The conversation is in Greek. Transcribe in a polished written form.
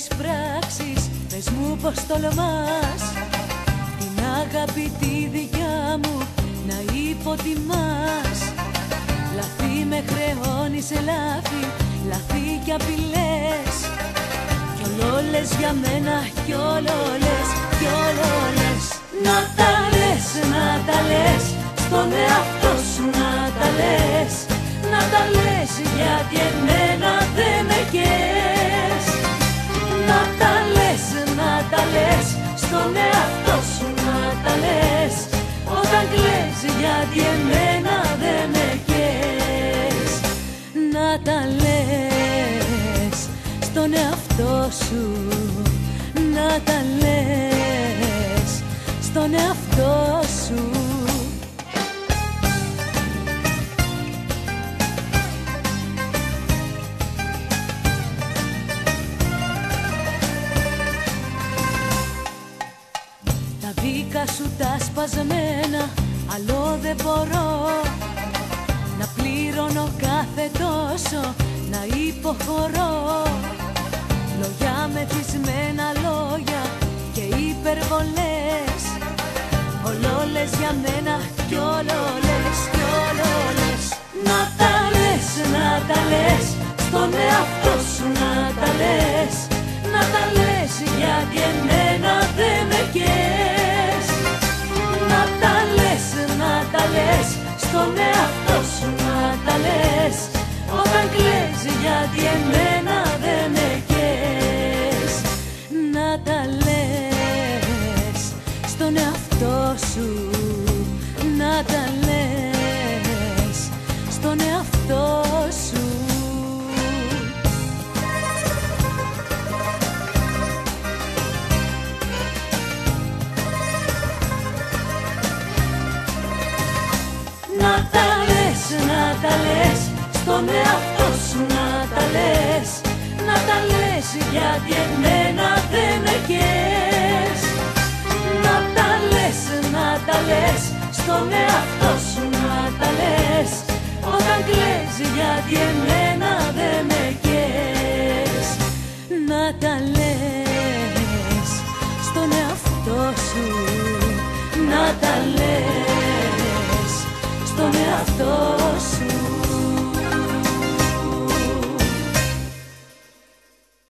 τις πράξεις, πες μου πως τολμάς την αγάπη τη δικιά μου να υποτιμάς. Λαθή με χρεώνεις λάθη, λαθή κι απειλές, κι όλο λες για μένα, κι όλο λες, κι όλο λες. Να τα λες, να τα λες, στον εαυτό σου να τα λες, να τα λες γιατί εμένα δεν με καίες. Να τα λες, να τα λες, στον εαυτό σου να τα λες, όταν κλαις γιατί εμένα δεν με καίες. Να τα λες στον εαυτό σου, να τα λες στον εαυτό σου. Τα δικά σου τα σπασμένα, άλλο δεν μπορώ να πληρώνω κάθε τόσο, να υποχωρώ. Λόγια μεθυσμένα λόγια και υπερβολές, όλο λες για μένα κι όλο λες, κι όλο λες. Να τα λες, να τα λες, στον εαυτό σου να τα λες, να τα λες γιατί εμένα δεν με καίες. Να τα λες, να τα λες, στον εαυτό σου να τα λες, όταν κλαις γιατί εμένα δεν με καίες. Να τα λες στον εαυτό σου, να τα λες στον εαυτό σου. Να τα λες, να τα λες, στον εαυτό σου να τα λες, να τα λες γιατί εμένα δεν με καίες. Να τα λες, να τα λες, στον εαυτό σου να τα λες, όταν κλαις γιατί εμένα δεν με καίες. Να τα λες στον εαυτό σου, να τα λες